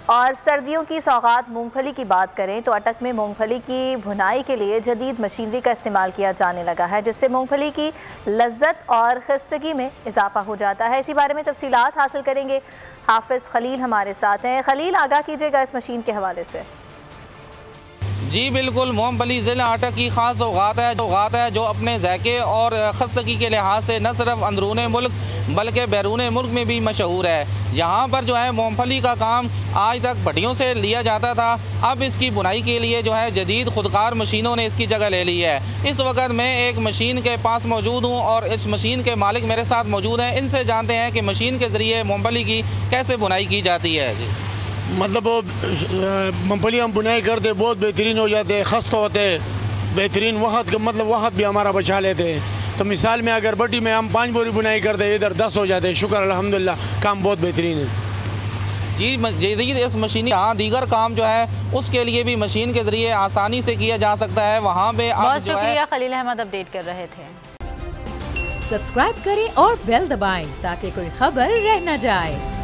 और सर्दियों की सौगात मूंगफली की बात करें तो अटक में मूंगफली की भुनाई के लिए जदीद मशीनरी का इस्तेमाल किया जाने लगा है, जिससे मूंगफली की लज्जत और खस्तगी में इजाफा हो जाता है। इसी बारे में तफसीलात हासिल करेंगे। हाफिज खलील हमारे साथ हैं। खलील, आगाह कीजिएगा इस मशीन के हवाले से। जी बिल्कुल, मूंगफली ज़िला अटक की ख़ास सौगात है जो अपने ज़ायके और खस्तगी के लिहाज से न सिर्फ अंदरून मुल्क बल्कि बैरून मुल्क में भी मशहूर है। यहाँ पर जो है मूंगफली का काम आज तक भट्टियों से लिया जाता था, अब इसकी बुनाई के लिए जो है जदीद खुदकार मशीनों ने इसकी जगह ले ली है। इस वक्त मैं एक मशीन के पास मौजूद हूँ और इस मशीन के मालिक मेरे साथ मौजूद हैं। इनसे जानते हैं कि मशीन के ज़रिए मूंगफली की कैसे बुनाई की जाती है। मतलब वो मूंगफली हम बुनाई करते बहुत बेहतरीन हो जाते, खस्त होते, बेहतरीन वक्त मतलब वक्त भी हमारा बचा लेते हैं। तो मिसाल में अगर बड्डी में हम 5 बोरी बुनाई करते इधर 10 हो जाते। शुक्र अल्हम्दुलिल्लाह, काम बहुत बेहतरीन है। जी जदीद इस मशीन यहाँ दीगर काम जो है उसके लिए भी मशीन के ज़रिए आसानी से किया जा सकता है। वहाँ पे बहुत शुक्रिया खलील अहमद, अपडेट कर रहे थे। सब्सक्राइब करें और बेल दबाएं ताकि कोई खबर रह न जाए।